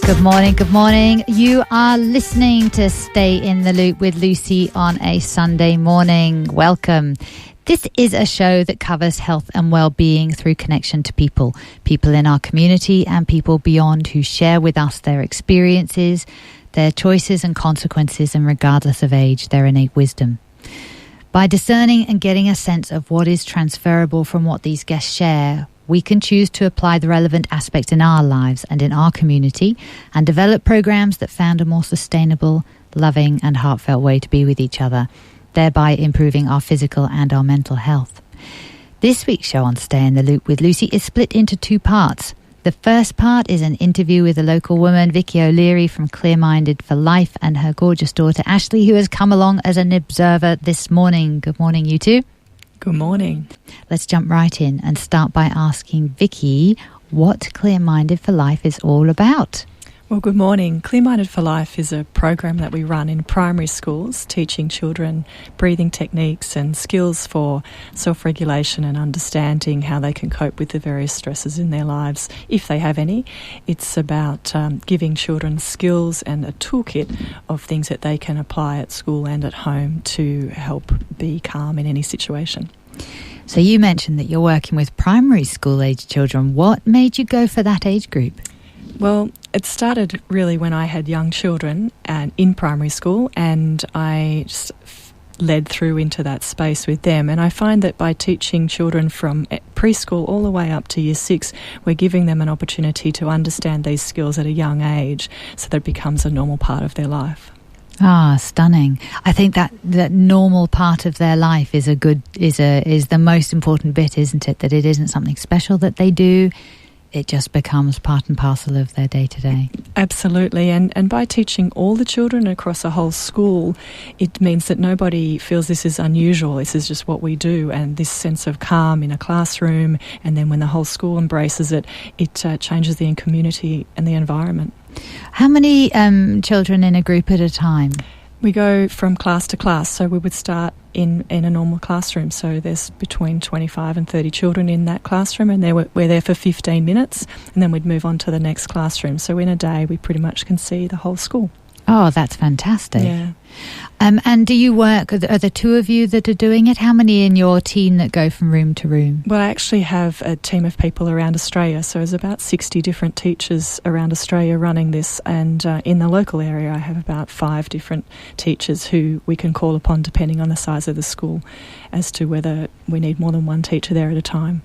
Good morning, good morning. You are listening to Stay in the Loop with Lucy on a Sunday morning. Welcome. This is a show that covers health and well-being through connection to people in our community and people beyond who share with us their experiences, their choices and consequences, and regardless of age, their innate wisdom. By discerning and getting a sense of what is transferable from what these guests share, we can choose to apply the relevant aspects in our lives and in our community and develop programs that found a more sustainable, loving and heartfelt way to be with each other, thereby improving our physical and our mental health. This week's show on Stay in the Loop with Lucy is split into two parts. The first part is an interview with a local woman, Vicki Oleary from Clear Minded for Life, and her gorgeous daughter Ashley, who has come along as an observer this morning. Good morning, you two. Good morning. Let's jump right in and start by asking Vicki what Clear Minded for Life is all about. Well, good morning. Clear Minded for Life is a program that we run in primary schools, teaching children breathing techniques and skills for self-regulation and understanding how they can cope with the various stresses in their lives, if they have any. It's about giving children skills and a toolkit of things that they can apply at school and at home to help be calm in any situation. So you mentioned that you're working with primary school age children. What made you go for that age group? Well, it started really when I had young children and in primary school, and I just led through into that space with them. And I find that by teaching children from preschool all the way up to year 6, we're giving them an opportunity to understand these skills at a young age so that it becomes a normal part of their life. Ah, stunning. I think that normal part of their life is the most important bit, isn't it? That it isn't something special that they do. It just becomes part and parcel of their day-to-day. Absolutely. And by teaching all the children across a whole school, it means that nobody feels this is unusual. This is just what we do. And this sense of calm in a classroom, and then when the whole school embraces it, it changes the community and the environment. How many children in a group at a time? We go from class to class, so we would start in a normal classroom. So there's between 25 and 30 children in that classroom, and we're there for 15 minutes, and then we'd move on to the next classroom. So in a day, we pretty much can see the whole school. Oh, that's fantastic. Yeah. And do you work, are the two of you that are doing it? How many in your team that go from room to room? Well, I actually have a team of people around Australia, so there's about 60 different teachers around Australia running this, and in the local area I have about 5 different teachers who we can call upon depending on the size of the school as to whether we need more than one teacher there at a time.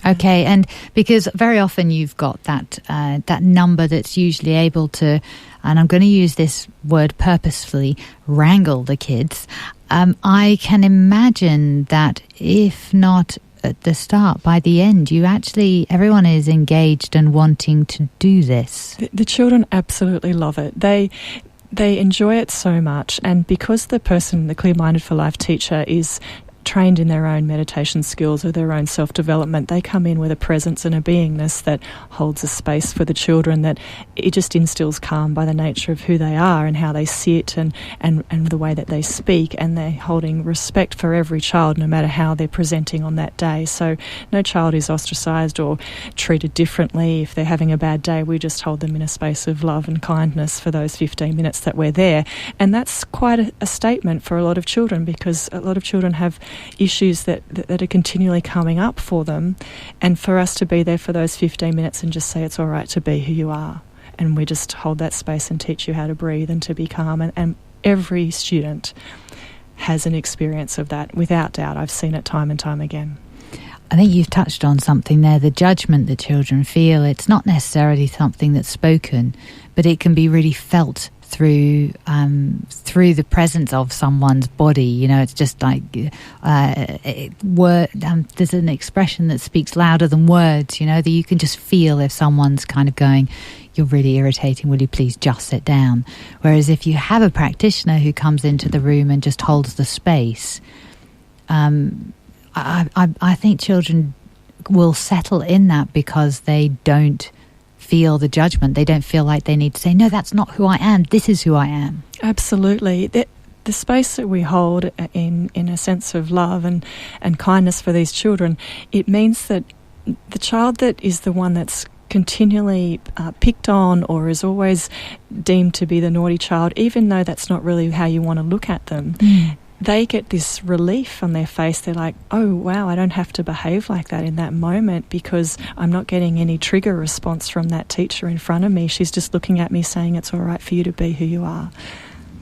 Okay, and because very often you've got that number that's usually able to, and I'm going to use this word purposefully, wrangle the kids. I can imagine that if not at the start, by the end, everyone is engaged and wanting to do this. The children absolutely love it. They enjoy it so much, and because the Clear Minded for Life teacher is trained in their own meditation skills or their own self-development, they come in with a presence and a beingness that holds a space for the children, that it just instills calm by the nature of who they are and how they sit and the way that they speak, and they're holding respect for every child no matter how they're presenting on that day. So no child is ostracised or treated differently. If they're having a bad day, we just hold them in a space of love and kindness for those 15 minutes that we're there. And that's quite a statement for a lot of children, because a lot of children have issues that are continually coming up for them, and for us to be there for those 15 minutes and just say it's all right to be who you are, and we just hold that space and teach you how to breathe and to be calm, and every student has an experience of that, without doubt. I've seen it time and time again. I think you've touched on something there, the judgment that children feel. It's not necessarily something that's spoken, but it can be really felt through the presence of someone's body. You know, it's just like there's an expression that speaks louder than words, you know, that you can just feel if someone's kind of going, you're really irritating, will you please just sit down? Whereas if you have a practitioner who comes into the room and just holds the space, I think children will settle in that because they don't feel the judgment. They don't feel like they need to say, no, that's not who I am, this is who I am. Absolutely. The space that we hold in a sense of love and kindness for these children, it means that the child that is the one that's continually picked on or is always deemed to be the naughty child, even though that's not really how you want to look at them, they get this relief on their face. They're like, oh, wow, I don't have to behave like that in that moment because I'm not getting any trigger response from that teacher in front of me. She's just looking at me saying it's all right for you to be who you are.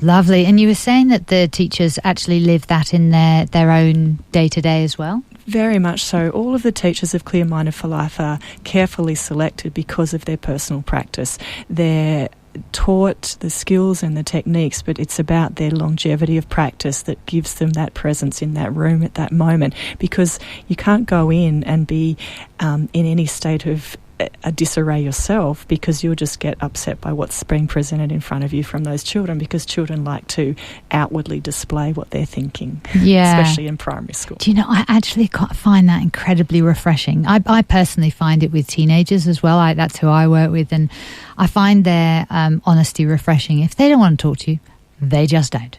Lovely. And you were saying that the teachers actually live that in their own day-to-day as well? Very much so. All of the teachers of Clear Minded for Life are carefully selected because of their personal practice. They're taught the skills and the techniques, but it's about their longevity of practice that gives them that presence in that room at that moment, because you can't go in and be in any state of a disarray yourself, because you'll just get upset by what's being presented in front of you from those children, because children like to outwardly display what they're thinking, especially in primary school. Do you know, I actually find that incredibly refreshing. I personally find it with teenagers as well. That's who I work with, and I find their honesty refreshing. If they don't want to talk to you, they just don't.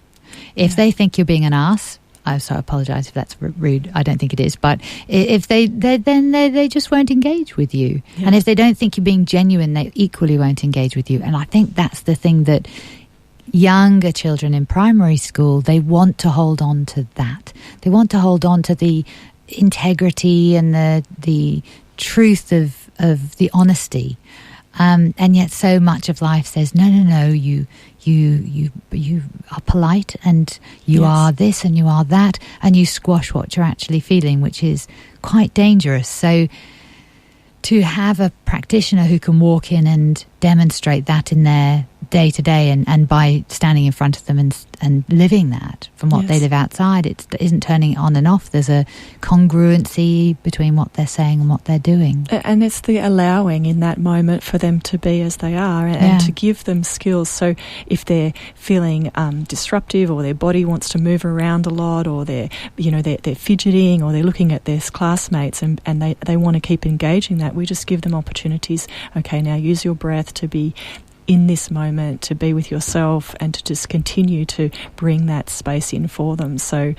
If they think you're being an arse, I apologise if that's rude. I don't think it is. But if they just won't engage with you. Yeah. And if they don't think you're being genuine, they equally won't engage with you. And I think that's the thing that younger children in primary school, they want to hold on to that. They want to hold on to the integrity and the truth of the honesty. And yet so much of life says, no, you are polite and you are this and you are that, and you squash what you're actually feeling, which is quite dangerous. So to have a practitioner who can walk in and demonstrate that in their day-to-day and by standing in front of them and living that from what they live outside, it isn't turning it on and off. There's a congruency between what they're saying and what they're doing. And it's the allowing in that moment for them to be as they are and to give them skills. So if they're feeling disruptive, or their body wants to move around a lot, or they're fidgeting, or they're looking at their classmates and they want to keep engaging that, we just give them opportunities. Okay, now use your breath to be in this moment, to be with yourself, and to just continue to bring that space in for them. So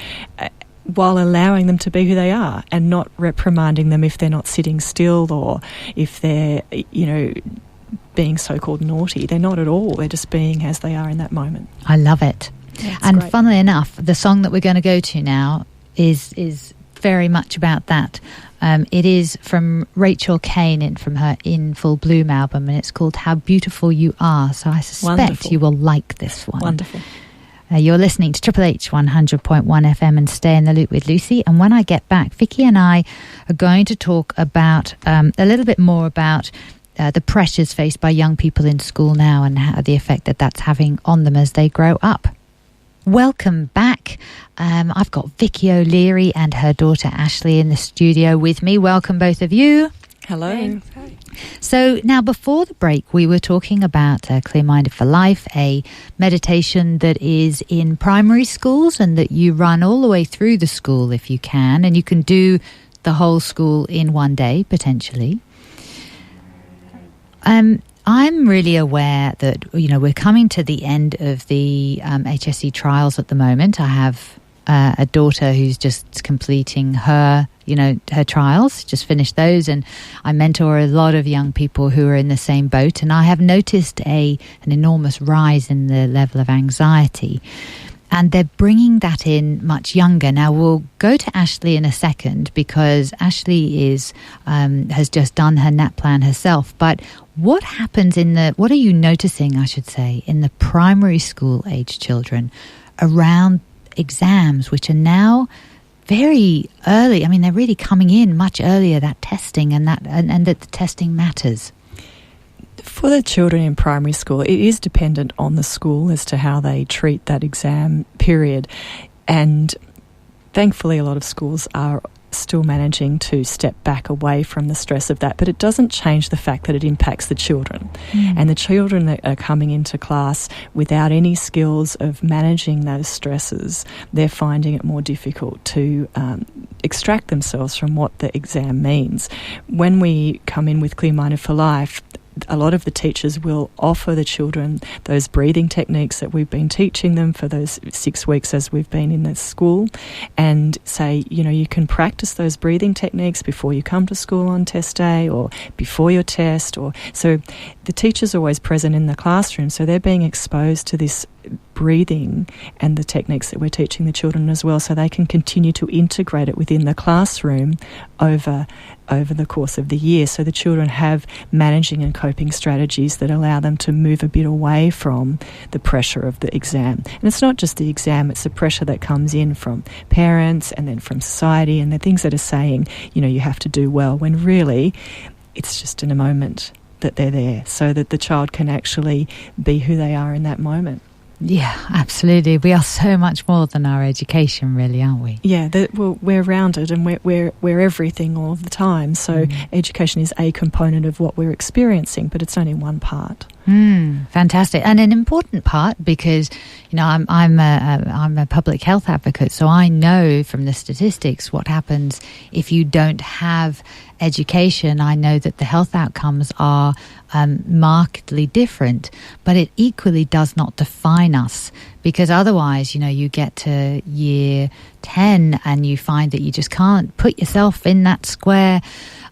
while allowing them to be who they are and not reprimanding them if they're not sitting still, or if they're, being so-called naughty. They're not at all. They're just being as they are in that moment. I love it. Yeah, and great. Funnily enough, the song that we're going to go to now is very much about that. It is from Rachel Kane from her In Full Bloom album, and it's called How Beautiful You Are. So I suspect you will like this one. Wonderful. You're listening to Triple H 100.1 FM and Stay in the Loop with Lucy. And when I get back, Vicki and I are going to talk about a little bit more about the pressures faced by young people in school now, and the effect that's having on them as they grow up. Welcome back. I've got Vicki Oleary and her daughter Ashley in the studio with me. Welcome, both of you. Hello. Thanks. Hi. So now, before the break, we were talking about Clear Minded for Life, a meditation that is in primary schools and that you run all the way through the school if you can, and you can do the whole school in one day, potentially. I'm really aware that, we're coming to the end of the HSC trials at the moment. I have a daughter who's just completing her trials, just finished those, and I mentor a lot of young people who are in the same boat, and I have noticed an enormous rise in the level of anxiety. And they're bringing that in much younger. Now, we'll go to Ashley in a second, because Ashley has just done her NAP plan herself. But what happens what are you noticing, I should say, in the primary school age children around exams, which are now very early? I mean, they're really coming in much earlier, that testing, and that the testing matters. For the children in primary school, it is dependent on the school as to how they treat that exam period. And thankfully, a lot of schools are still managing to step back away from the stress of that, but it doesn't change the fact that it impacts the children. And the children that are coming into class without any skills of managing those stresses, they're finding it more difficult to extract themselves from what the exam means. When we come in with Clear Minded for Life, a lot of the teachers will offer the children those breathing techniques that we've been teaching them for those 6 weeks as we've been in the school, and say, you can practice those breathing techniques before you come to school on test day or before your test. Or so the teacher's always present in the classroom, so they're being exposed to this breathing and the techniques that we're teaching the children as well, so they can continue to integrate it within the classroom over the course of the year. So the children have managing and coping strategies that allow them to move a bit away from the pressure of the exam. And it's not just the exam, it's the pressure that comes in from parents and then from society and the things that are saying, you have to do well, when really it's just in a moment that they're there, so that the child can actually be who they are in that moment. Yeah, absolutely. We are so much more than our education, really, aren't we? Yeah, we're rounded and we're everything all of the time. So education is a component of what we're experiencing, but it's only one part. Fantastic, and an important part, because I'm a public health advocate, so I know from the statistics what happens if you don't have education. I know that the health outcomes are markedly different, but it equally does not define us, because otherwise, you get to year 10 and you find that you just can't put yourself in that square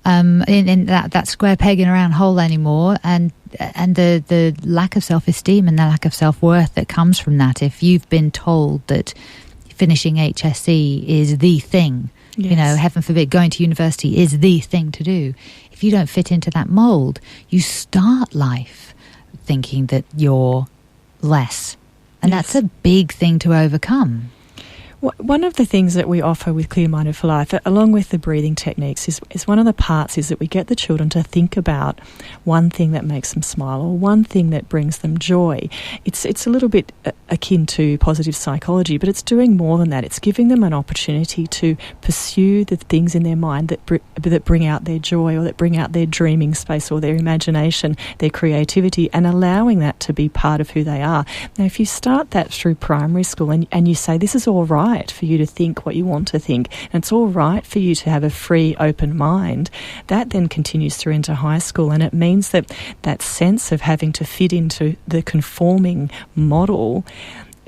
in that square peg in a round hole anymore, and the lack of self-esteem and the lack of self-worth that comes from that. If you've been told that finishing HSE is the thing, yes, heaven forbid, going to university is the thing to do, if you don't fit into that mould, you start life thinking that you're less, and yes, that's a big thing to overcome. One of the things that we offer with Clear Minded for Life, along with the breathing techniques, is one of the parts is that we get the children to think about one thing that makes them smile or one thing that brings them joy. It's a little bit akin to positive psychology, but it's doing more than that. It's giving them an opportunity to pursue the things in their mind that bring out their joy, or that bring out their dreaming space or their imagination, their creativity, and allowing that to be part of who they are. Now, if you start that through primary school and you say, this is all right for you to think what you want to think, and it's all right for you to have a free, open mind, that then continues through into high school, and it means that sense of having to fit into the conforming model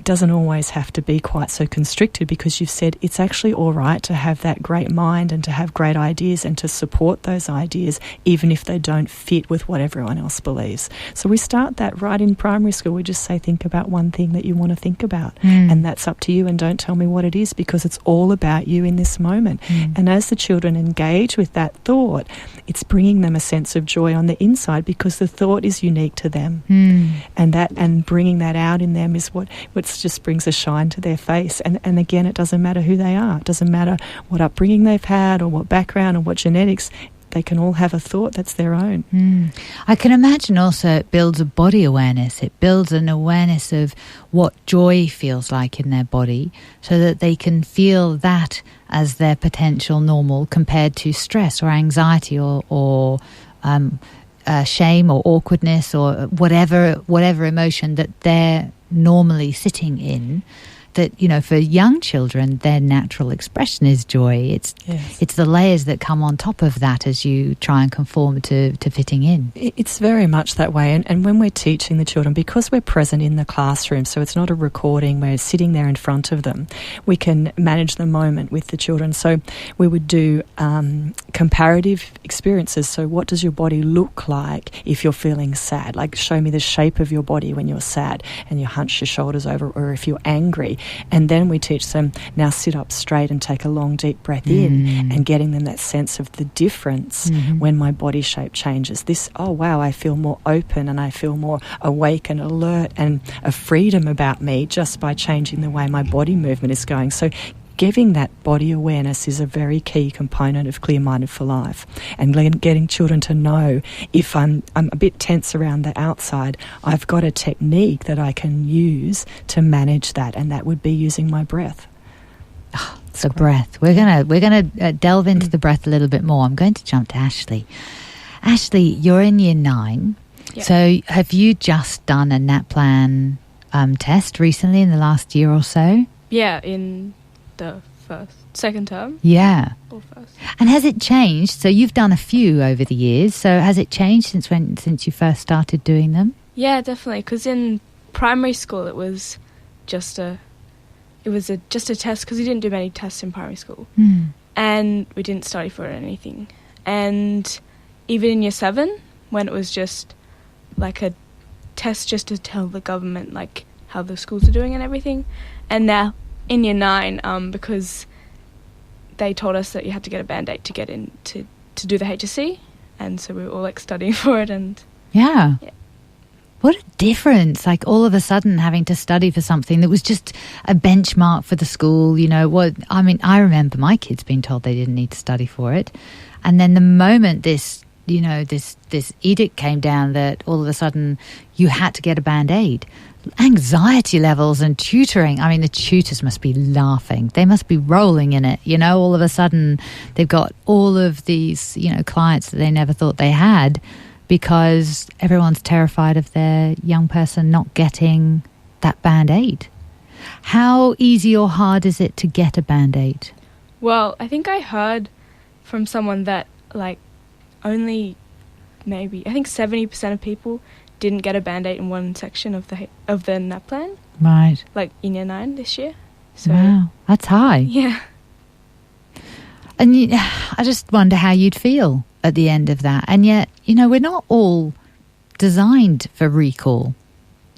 doesn't always have to be quite so constricted, because you've said it's actually all right to have that great mind and to have great ideas and to support those ideas even if they don't fit with what everyone else believes. So we start that right in primary school. We just say, think about one thing that you want to think about, and that's up to you, and don't tell me what it is, because it's all about you in this moment. And as the children engage with that thought, it's bringing them a sense of joy on the inside, because the thought is unique to them, and bringing that out in them is what's just brings a shine to their face. And again, it doesn't matter who they are. It doesn't matter what upbringing they've had or what background or what genetics. They can all have a thought that's their own. I can imagine also it builds a body awareness. It builds an awareness of what joy feels like in their body, so that they can feel that as their potential normal compared to stress or anxiety or shame or awkwardness or whatever emotion that they're normally sitting in. That, for young children, their natural expression is joy. It's the layers that come on top of that as you try and conform to fitting in. It's very much that way. And when we're teaching the children, because we're present in the classroom, so it's not a recording, we're sitting there in front of them, we can manage the moment with the children. So we would do comparative experiences. So what does your body look like if you're feeling sad? Like, show me the shape of your body when you're sad and you hunch your shoulders over, or if you're angry. And then we teach them, now sit up straight and take a long deep breath in, and getting them that sense of the difference when my body shape changes. This, oh wow, I feel more open and I feel more awake and alert and a freedom about me just by changing the way my body movement is going. So giving that body awareness is a very key component of Clear Minded for Life, and getting children to know, if I'm a bit tense around the outside, I've got a technique that I can use to manage that, and that would be using my breath. Oh, the breath. We're gonna delve into the breath a little bit more. I'm going to jump to Ashley. Ashley, you're in year 9. Yep. So have you just done a NAPLAN test recently in the last year or so? Yeah, in the second term. Yeah. Or first. And has it changed? So you've done a few over the years. So has it changed since you first started doing them? Yeah, definitely. Because in primary school, it was just a test, because we didn't do many tests in primary school, and we didn't study for it or anything. And even in year 7, when it was just like a test just to tell the government like how the schools are doing and everything. And now in year 9, because they told us that you had to get a Band-Aid to get in to do the HSC, and so we were all like studying for it. And yeah. What a difference, like all of a sudden having to study for something that was just a benchmark for the school. I remember my kids being told they didn't need to study for it. And then the moment this edict came down that all of a sudden you had to get a Band-Aid, anxiety levels and tutoring, the tutors must be laughing. They must be rolling in it. All of a sudden they've got all of these, clients that they never thought they had, because everyone's terrified of their young person not getting that Band-Aid. How easy or hard is it to get a Band-Aid? Well, I think I heard from someone that only maybe 70% of people didn't get a Band-Aid in one section of the NAP plan. Right. Like in year 9 this year. So, wow, that's high. Yeah. And I just wonder how you'd feel at the end of that. And yet, we're not all designed for recall.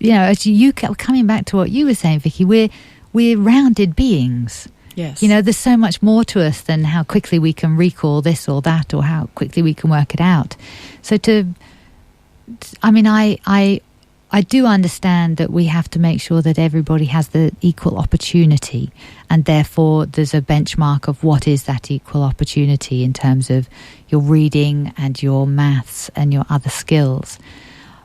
As you coming back to what you were saying, Vicki, we're rounded beings. Yes. There's so much more to us than how quickly we can recall this or that, or how quickly we can work it out. So I do understand that we have to make sure that everybody has the equal opportunity, and therefore there's a benchmark of what is that equal opportunity in terms of your reading and your maths and your other skills.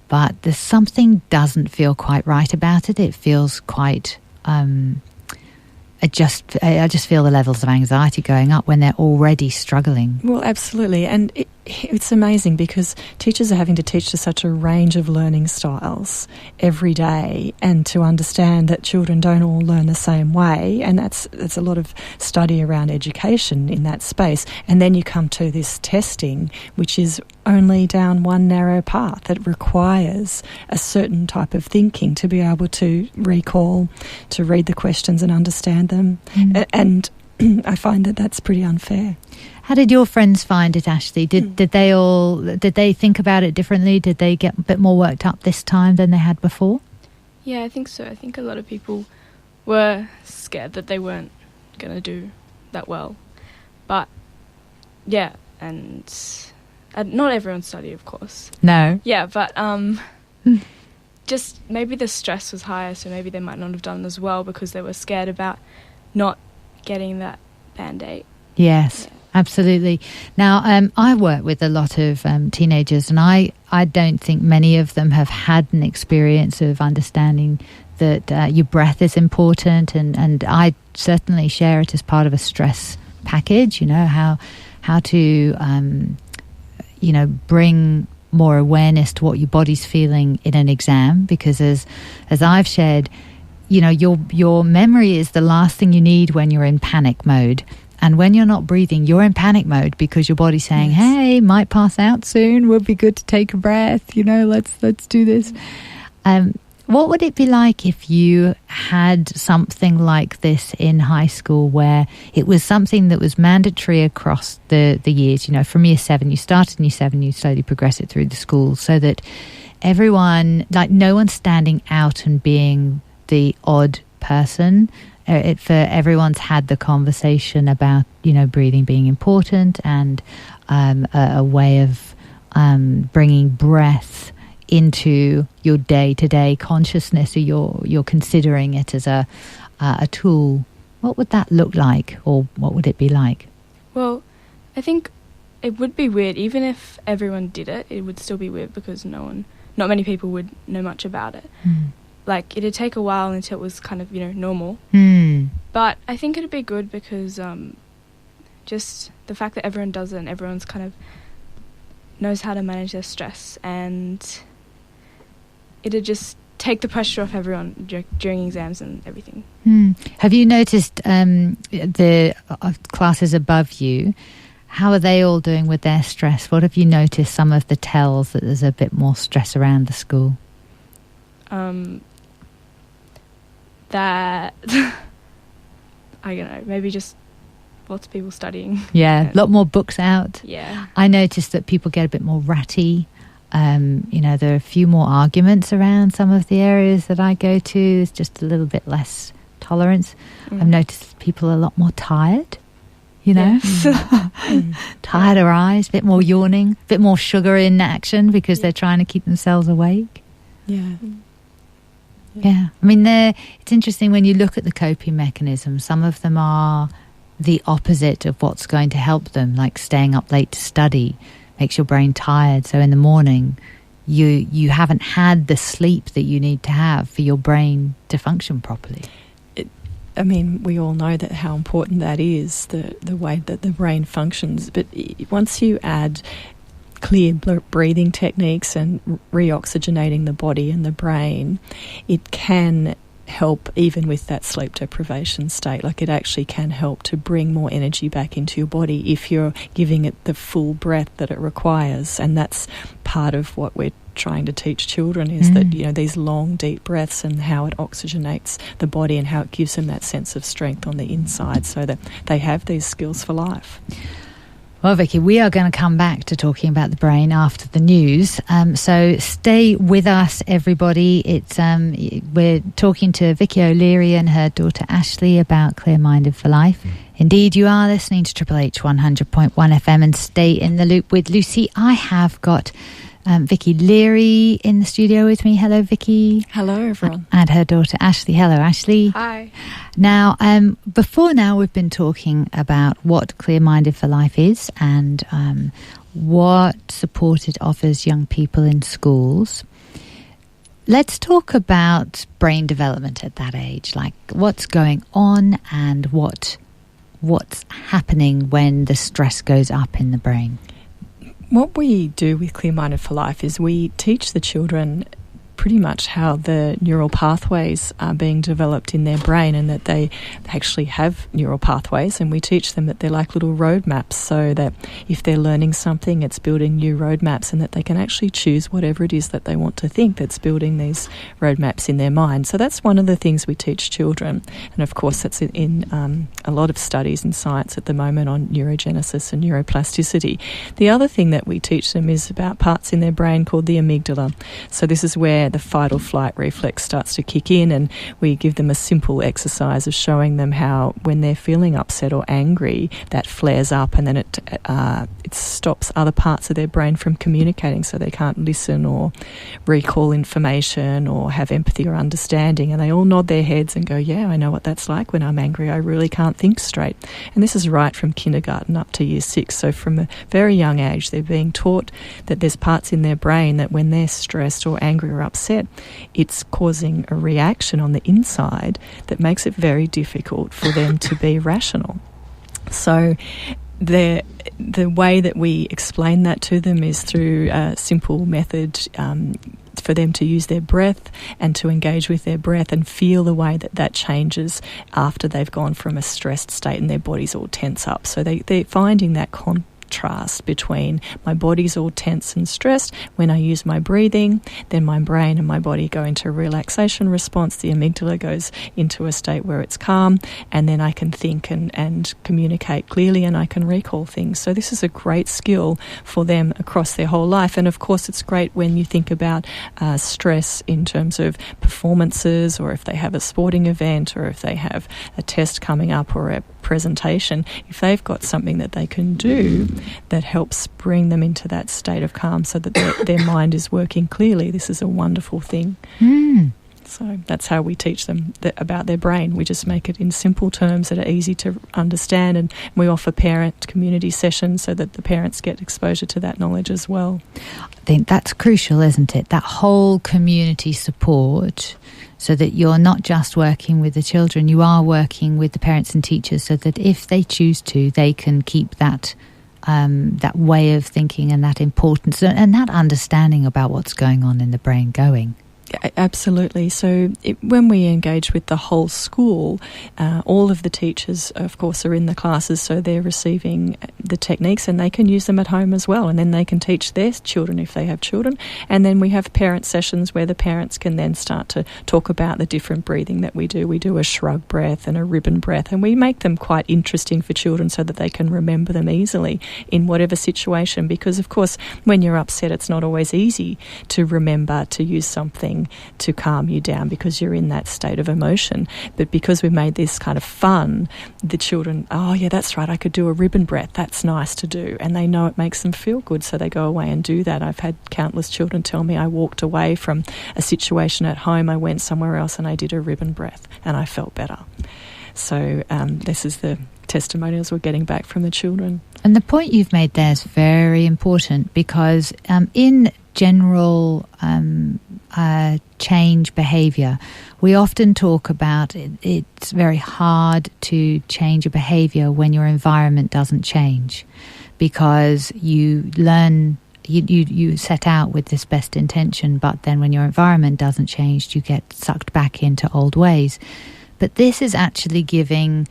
But there's something doesn't feel quite right about it. It feels quite... I just feel the levels of anxiety going up when they're already struggling. Well, absolutely. And it's amazing because teachers are having to teach to such a range of learning styles every day, and to understand that children don't all learn the same way. And that's a lot of study around education in that space. And then you come to this testing, which is only down one narrow path. It requires a certain type of thinking to be able to recall, to read the questions and understand them. And I find that that's pretty unfair. How did your friends find it, Ashley? Did they think about it differently? Did they get a bit more worked up this time than they had before? Yeah, I think so. I think a lot of people were scared that they weren't going to do that well. But, yeah, and not everyone studied, of course. No. Yeah, but just maybe the stress was higher, so maybe they might not have done as well because they were scared about not getting that Band-Aid. Yes. Yeah. Absolutely. Now, I work with a lot of teenagers, and I don't think many of them have had an experience of understanding that your breath is important, and I certainly share it as part of a stress package, how to, bring more awareness to what your body's feeling in an exam, because as I've shared, your memory is the last thing you need when you're in panic mode. And when you're not breathing, you're in panic mode because your body's saying, yes, hey, might pass out soon. Would be good to take a breath. Let's do this. What would it be like if you had something like this in high school, where it was something that was mandatory across the years? From year 7, you started in year 7, you slowly progress it through the school, so that everyone, no one's standing out and being the odd person. For everyone's had the conversation about breathing being important, and a way of bringing breath into your day-to-day consciousness, or you're considering it as a tool. What would that look like, or what would it be like? Well, I think it would be weird. Even if everyone did it, it would still be weird because not many people would know much about it. It'd take a while until it was kind of, normal. But I think it'd be good because just the fact that everyone does it and everyone's kind of knows how to manage their stress, and it'd just take the pressure off everyone during exams and everything. Have you noticed the classes above you? How are they all doing with their stress? What have you noticed? Some of the tells that there's a bit more stress around the school. That I don't know. Maybe just lots of people studying. Yeah, a lot more books out. Yeah. I noticed that people get a bit more ratty. There are a few more arguments around some of the areas that I go to. There's just a little bit less tolerance. I've noticed people are a lot more tired, Yes. tireder eyes, a bit more yawning, a bit more sugar in action because they're trying to keep themselves awake. Yeah. Yeah. I mean, it's interesting when you look at the coping mechanisms. Some of them are the opposite of what's going to help them, like staying up late to study makes your brain tired. So in the morning, you haven't had the sleep that you need to have for your brain to function properly. We all know that how important that is, the way that the brain functions. But once you add clear breathing techniques and reoxygenating the body and the brain, it can help even with that sleep deprivation state. Like, it actually can help to bring more energy back into your body if you're giving it the full breath that it requires. And that's part of what we're trying to teach children, is that these long deep breaths and how it oxygenates the body and how it gives them that sense of strength on the inside so that they have these skills for life. Well, Vicki, we are going to come back to talking about the brain after the news. So stay with us, everybody. We're talking to Vicki Oleary and her daughter Ashley about Clear Minded for Life. Indeed, you are listening to Triple H 100.1 FM and Stay in the Loop with Lucy. I have got Vicki Oleary in the studio with me. Hello, Vicki. Hello, everyone. And her daughter Ashley. Hello, Ashley. Hi. Now, before now, we've been talking about what Clear Minded for Life is and what support it offers young people in schools. Let's talk about brain development at that age, like what's going on and what's happening when the stress goes up in the brain. What we do with Clear Minded for Life is we teach the children pretty much how the neural pathways are being developed in their brain, and that they actually have neural pathways, and we teach them that they're like little roadmaps, so that if they're learning something, it's building new roadmaps, and that they can actually choose whatever it is that they want to think that's building these roadmaps in their mind. So that's one of the things we teach children, and of course that's in a lot of studies in science at the moment on neurogenesis and neuroplasticity. The other thing that we teach them is about parts in their brain called the amygdala. So this is where the fight or flight reflex starts to kick in, and we give them a simple exercise of showing them how when they're feeling upset or angry, that flares up, and then it stops other parts of their brain from communicating, so they can't listen or recall information or have empathy or understanding, and they all nod their heads and go, yeah, I know what that's like when I'm angry. I really can't think straight. And this is right from kindergarten up to year 6. So from a very young age, they're being taught that there's parts in their brain that when they're stressed or angry or upset, it's causing a reaction on the inside that makes it very difficult for them to be rational. So the way that we explain that to them is through a simple method for them to use their breath and to engage with their breath and feel the way that changes after they've gone from a stressed state and their bodies all tense up. So they're finding that contrast between my body's all tense and stressed. When I use my breathing, then my brain and my body go into a relaxation response. The amygdala goes into a state where it's calm, and then I can think and communicate clearly, and I can recall things. So this is a great skill for them across their whole life. And of course it's great when you think about stress in terms of performances, or if they have a sporting event, or if they have a test coming up or a presentation. If they've got something that they can do that helps bring them into that state of calm so that their mind is working clearly, this is a wonderful thing. So that's how we teach them about their brain. We just make it in simple terms that are easy to understand, and we offer parent community sessions so that the parents get exposure to that knowledge as well. I think that's crucial, isn't it? That whole community support, so that you're not just working with the children, you are working with the parents and teachers, so that if they choose to, they can keep that way of thinking and that importance and that understanding about what's going on in the brain going. Absolutely. So when we engage with the whole school, all of the teachers, of course, are in the classes, so they're receiving the techniques and they can use them at home as well, and then they can teach their children if they have children. And then we have parent sessions where the parents can then start to talk about the different breathing that we do. We do a shrug breath and a ribbon breath, and we make them quite interesting for children so that they can remember them easily in whatever situation, because, of course, when you're upset, it's not always easy to remember to use something to calm you down because you're in that state of emotion. But because we made this kind of fun, the children, oh yeah, that's right, I could do a ribbon breath, that's nice to do, and they know it makes them feel good, so they go away and do that. I've had countless children tell me, I walked away from a situation at home, I went somewhere else and I did a ribbon breath and I felt better. So this is the testimonials we're getting back from the children. And the point you've made there is very important, because in general change behaviour, we often talk about it's very hard to change a behaviour when your environment doesn't change, because you learn, you set out with this best intention, but then when your environment doesn't change, you get sucked back into old ways. But this is actually giving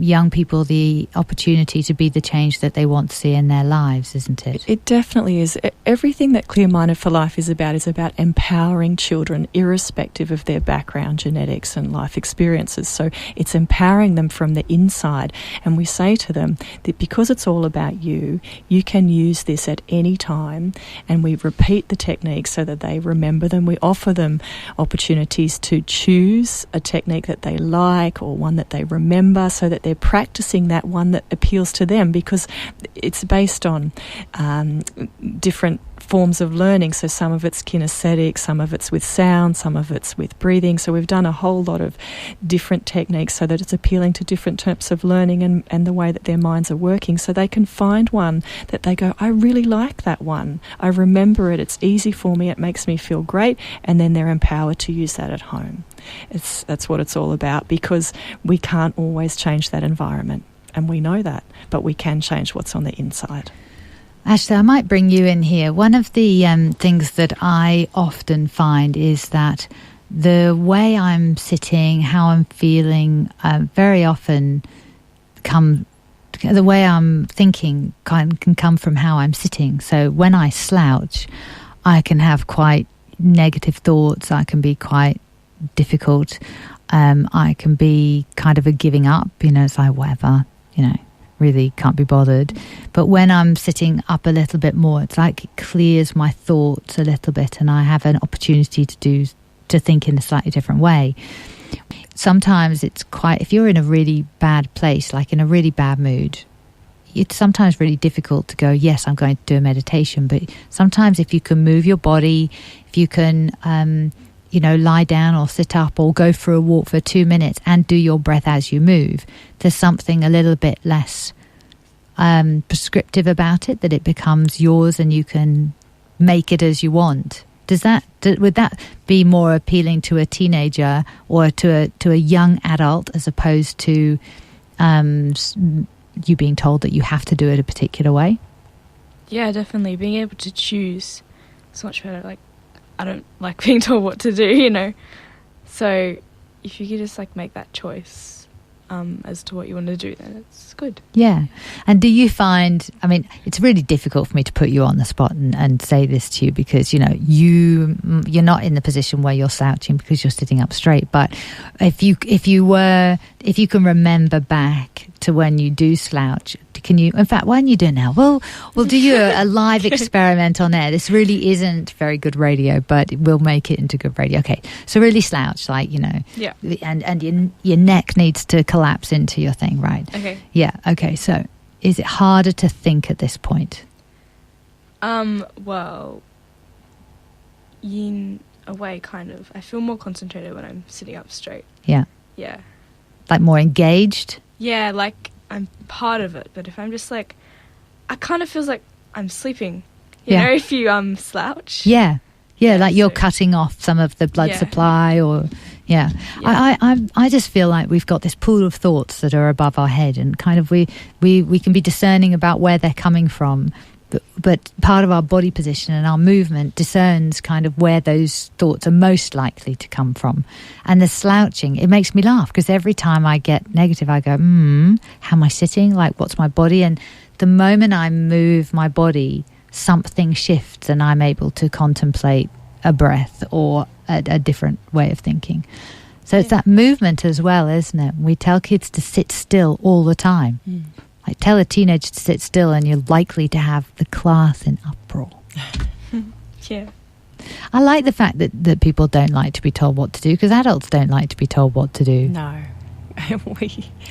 young people the opportunity to be the change that they want to see in their lives, isn't it? It definitely is. Everything that Clear Minded for Life is about empowering children irrespective of their background, genetics and life experiences. So it's empowering them from the inside. And we say to them that because it's all about you, you can use this at any time. And we repeat the techniques so that they remember them. We offer them opportunities to choose a technique that they like or one that they remember, so that they're practicing that one that appeals to them, because it's based on different forms of learning. So some of it's kinesthetic, some of it's with sound, some of it's with breathing. So we've done a whole lot of different techniques so that it's appealing to different types of learning and the way that their minds are working, so they can find one that they go, I really like that one. I remember it. It's easy for me. It makes me feel great. And then they're empowered to use that at home. That's what it's all about, because we can't always change that environment, and we know that, but we can change what's on the inside. Ashley, I might bring you in here. One of the things that I often find is that the way I'm sitting, how I'm feeling, very often the way I'm thinking can come from how I'm sitting. So when I slouch, I can have quite negative thoughts. I can be quite difficult. I can be kind of a giving up, it's like whatever, really can't be bothered. But when I'm sitting up a little bit more, it's like it clears my thoughts a little bit, and I have an opportunity to think in a slightly different way. Sometimes it's if you're in a really bad place, like in a really bad mood, it's sometimes really difficult to go, yes, I'm going to do a meditation. But sometimes if you can move your body, if you can lie down or sit up or go for a walk for 2 minutes and do your breath as you move, there's something a little bit less prescriptive about it, that it becomes yours and you can make it as you want. Would that be more appealing to a teenager or to a young adult, as opposed to you being told that you have to do it a particular way? Yeah, definitely. Being able to choose is much better. Like, I don't like being told what to do, So if you could just make that choice as to what you want to do, then it's good. Yeah. And do you find, it's really difficult for me to put you on the spot and say this to you, because, you're not in the position where you're slouching because you're sitting up straight. But if you can remember back to when you do slouch, can you, in fact, why don't you do it now? We'll do you a live experiment on air. This really isn't very good radio, but we'll make it into good radio. Okay, so really slouch, yeah, and your neck needs to collapse into your thing, right? Okay. Yeah, okay, so is it harder to think at this point? Well, in a way, kind of. I feel more concentrated when I'm sitting up straight. Yeah. Yeah. Like more engaged? Yeah, I'm part of it, but if I'm just I kind of feels like I'm sleeping, you know, if you slouch. Yeah, like you're cutting off some of the blood supply, or I just feel like we've got this pool of thoughts that are above our head, and kind of we can be discerning about where they're coming from, but part of our body position and our movement discerns kind of where those thoughts are most likely to come from. And the slouching, it makes me laugh, because every time I get negative, I go, how am I sitting? Like, what's my body? And the moment I move my body, something shifts and I'm able to contemplate a breath or a different way of thinking. So it's that movement as well, isn't it? We tell kids to sit still all the time. Like, tell a teenager to sit still and you're likely to have the class in uproar. Yeah. I like the fact that people don't like to be told what to do, because adults don't like to be told what to do. No.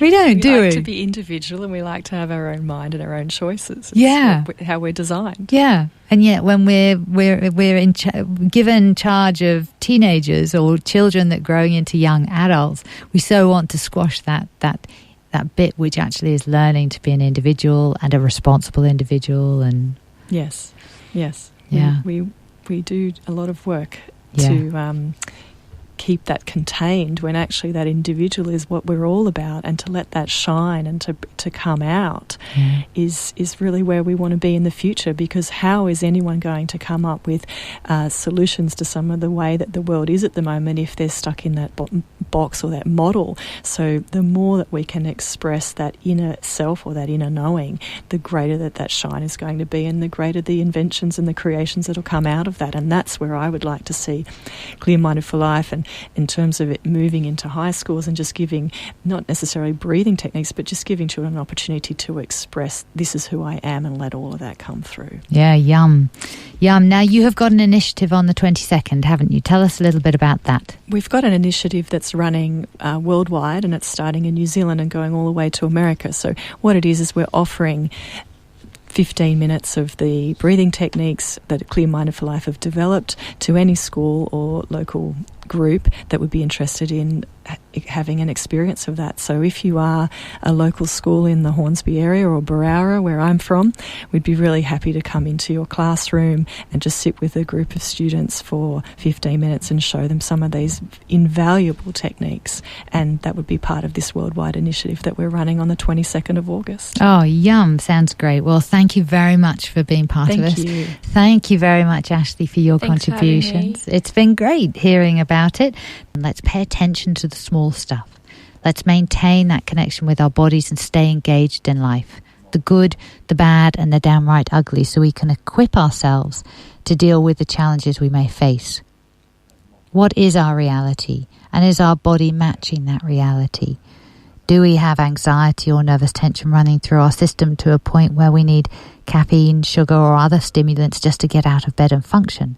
we don't we like to be individual, and we like to have our own mind and our own choices. It's how we're designed. Yeah. And yet when we're given charge of teenagers or children that growing into young adults, we so want to squash that bit which actually is learning to be an individual and a responsible individual. And yes. Yeah. We do a lot of work to keep that contained, when actually that individual is what we're all about, and to let that shine and to come out is really where we want to be in the future. Because how is anyone going to come up with solutions to some of the way that the world is at the moment if they're stuck in that box or that model? So the more that we can express that inner self or that inner knowing, the greater that shine is going to be, and the greater the inventions and the creations that will come out of that. And that's where I would like to see Clear Minded for Life, and in terms of it moving into high schools and just giving, not necessarily breathing techniques, but just giving children an opportunity to express, this is who I am, and let all of that come through. Yeah, yum. Now, you have got an initiative on the 22nd, haven't you? Tell us a little bit about that. We've got an initiative that's running worldwide, and it's starting in New Zealand and going all the way to America. So what it is we're offering 15 minutes of the breathing techniques that Clear Minded for Life have developed to any school or local group that would be interested in having an experience of that. So if you are a local school in the Hornsby area or Barara, where I'm from, we'd be really happy to come into your classroom and just sit with a group of students for 15 minutes and show them some of these invaluable techniques. And that would be part of this worldwide initiative that we're running on the 22nd of August. Oh, yum. Sounds great. Well, thank you very much for being part of us. Thank you. Thank you very much, Ashley, for your Thanks contributions. for having me. It's been great hearing about it. And let's pay attention to the small stuff. Let's maintain that connection with our bodies and stay engaged in life, the good, the bad, and the downright ugly, so we can equip ourselves to deal with the challenges we may face. What is our reality, and is our body matching that reality? Do we have anxiety or nervous tension running through our system to a point where we need caffeine, sugar, or other stimulants just to get out of bed and function?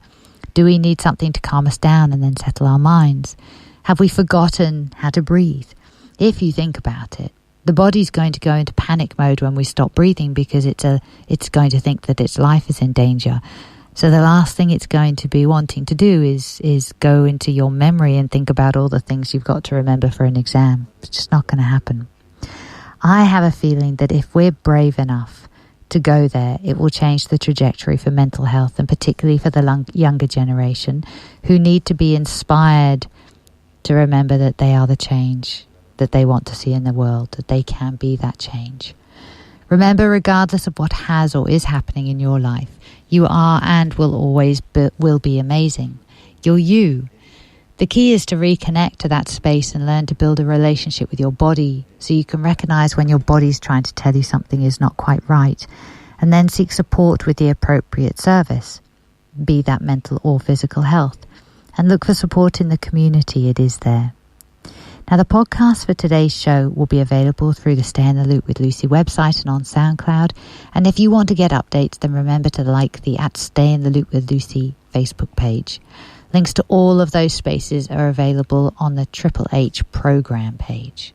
Do we need something to calm us down and then settle our minds? Have we forgotten how to breathe? If you think about it, the body's going to go into panic mode when we stop breathing, because it's going to think that its life is in danger. So the last thing it's going to be wanting to do is go into your memory and think about all the things you've got to remember for an exam. It's just not going to happen. I have a feeling that if we're brave enough to go there, it will change the trajectory for mental health, and particularly for the younger generation who need to be inspired to remember that they are the change that they want to see in the world, that they can be that change. Remember, regardless of what has or is happening in your life, you are and will always be amazing. You're you. The key is to reconnect to that space and learn to build a relationship with your body, so you can recognize when your body's trying to tell you something is not quite right, and then seek support with the appropriate service, be that mental or physical health, and look for support in the community. It is there. Now, the podcast for today's show will be available through the Stay in the Loop with Lucy website and on SoundCloud. And if you want to get updates, then remember to like the @Stay in the Loop with Lucy Facebook page. Links to all of those spaces are available on the Triple H program page.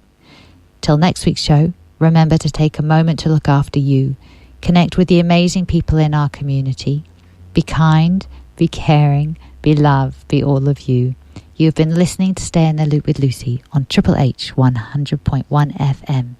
Till next week's show, remember to take a moment to look after you, connect with the amazing people in our community, be kind, be caring, be love, be all of you. You've been listening to Stay in the Loop with Lucy on Triple H 100.1 FM.